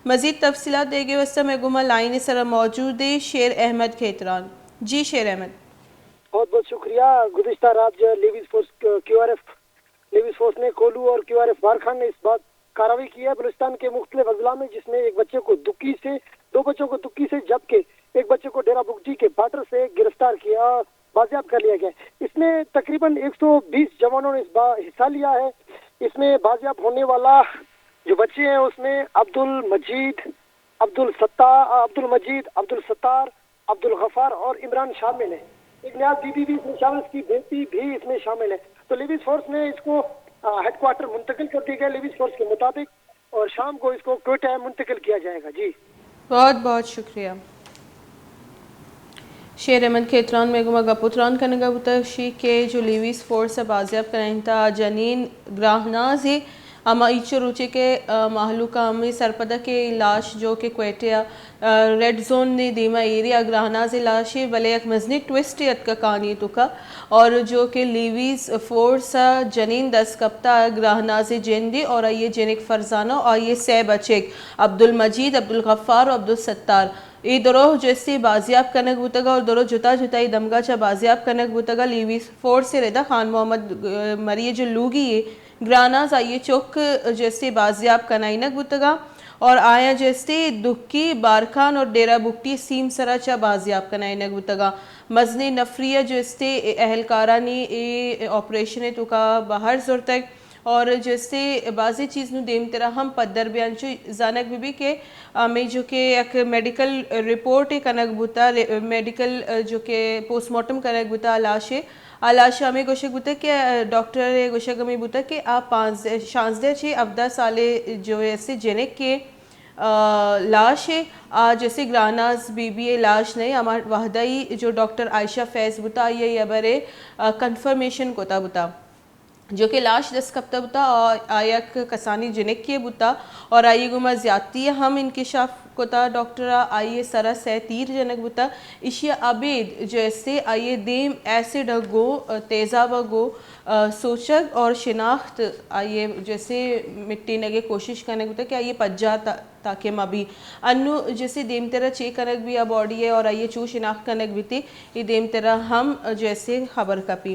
مزید تفصیلات دے گے وسط میں گما لائن سر موجود ہے شیر احمد کھیتران. جی شیر احمد. بہت بہت شکریہ. گزشتہ رات جو لیویز فورس نے کولو اور کیو آر ایف بارکھان نے اس بات کارروائی کی ہے بلوچستان کے مختلف اضلاع میں، جس میں دو بچوں کو دکی سے جبکہ ایک بچے کو ڈیرہ بگٹی کے باڈر سے گرفتار کیا، بازیاب کر لیا گیا. اس میں تقریباً 120 جوانوں نے حصہ لیا ہے. اس میں بازیاب ہونے والا جو بچے ہیں اس میں عبد المجید، عبد الستار، عبد الغفار اور عمران شامل ہیں. ایک نیاز بی بی بھی اس میں شامل، اس کی بیٹی بھی اس میں شامل ہے. تو لیویز فورس نے اس کو ہیڈ کوارٹر منتقل کر دیا گیا لیویز فورس کے مطابق، اور شام کو اس کو کوئٹہ منتقل کیا جائے گا. جی بہت بہت شکریہ. شیر احمد کھیتران میں گما گپوتران کنگا بتشی کے جو لیویز فورس بازیاب کریں تا جنین گراہناز ہے اما ایچو روچے کے محلوقہ امی سرپدہ کے لاش جو کہ کوئٹہ ریڈ زون نے دیما ایریا گراہناز لاش ہے بلے ایک مزنی ٹویسٹ ات کا کہانی تو کا، اور جو کہ لیویز فورس جنین دس کپتا گراہناز جیندی اور آئیے جنک فرزانہ اور آئیے سی بچیک عبد المجید، عبد الغفار اور عبد الستار ای دروہ جیسے بازیاب کنک بوتگا اور دروہ جتا دمگا چا بازیاب کنک بوتگا لیویز فورس سے ردا خان محمد مریے جو لوگی ہے گراناز آئیے چوک جیسے بازیاب کنائنک بوتگا اور آیا جیسے دکی بارکان اور ڈیرہ بکٹی سیم سرا چا بازیاب کنائنک بوتگا. مزنی نفریہ جیسے اہلکارانی آپریشن تو کا باہر زورتک اور جیسے بعضی چیز نو دیم ترہ ہم پدر بیانچو زانک بھی کہ ہمیں جو کہ ایک میڈیکل رپورٹ کنک بوتا، میڈیکل جو کہ پوسٹ مارٹم کنک بوتا علاش ہمیں گوشک بوتا کہ ڈاکٹر گوشک ہمیں بوتا کہ آپ 16 چھے 17 سالے جو ایسے جنک کے لاش ہے جیسے گراناز بی بی لاش نہیں ہمارے وحدائی جو ڈاکٹر عائشہ فیض بوتا یہ برے کنفرمیشن کوتا بوتا جو کہ لاش دس کپتا بوتا آیا کسانی جنک کیے بوتا اور آئیے گما زیادتی ہم انکشاف کوتا ڈاکٹر آئیے سرا سے تیر جنک بوتا اشیا عبید جیسے آئیے دیم ایسڈ گو تیزاب گو سوچک اور شناخت آئیے جیسے مٹی نگے کوشش کرنے بوتا کہ آئیے پجا تاکہ مبی انو جیسے دیم تیرہ چے کنک بھی باڈی ہے اور آئیے چو شناخت کنک بھی تی یہ دیم تیرہ ہم جیسے خبر کپی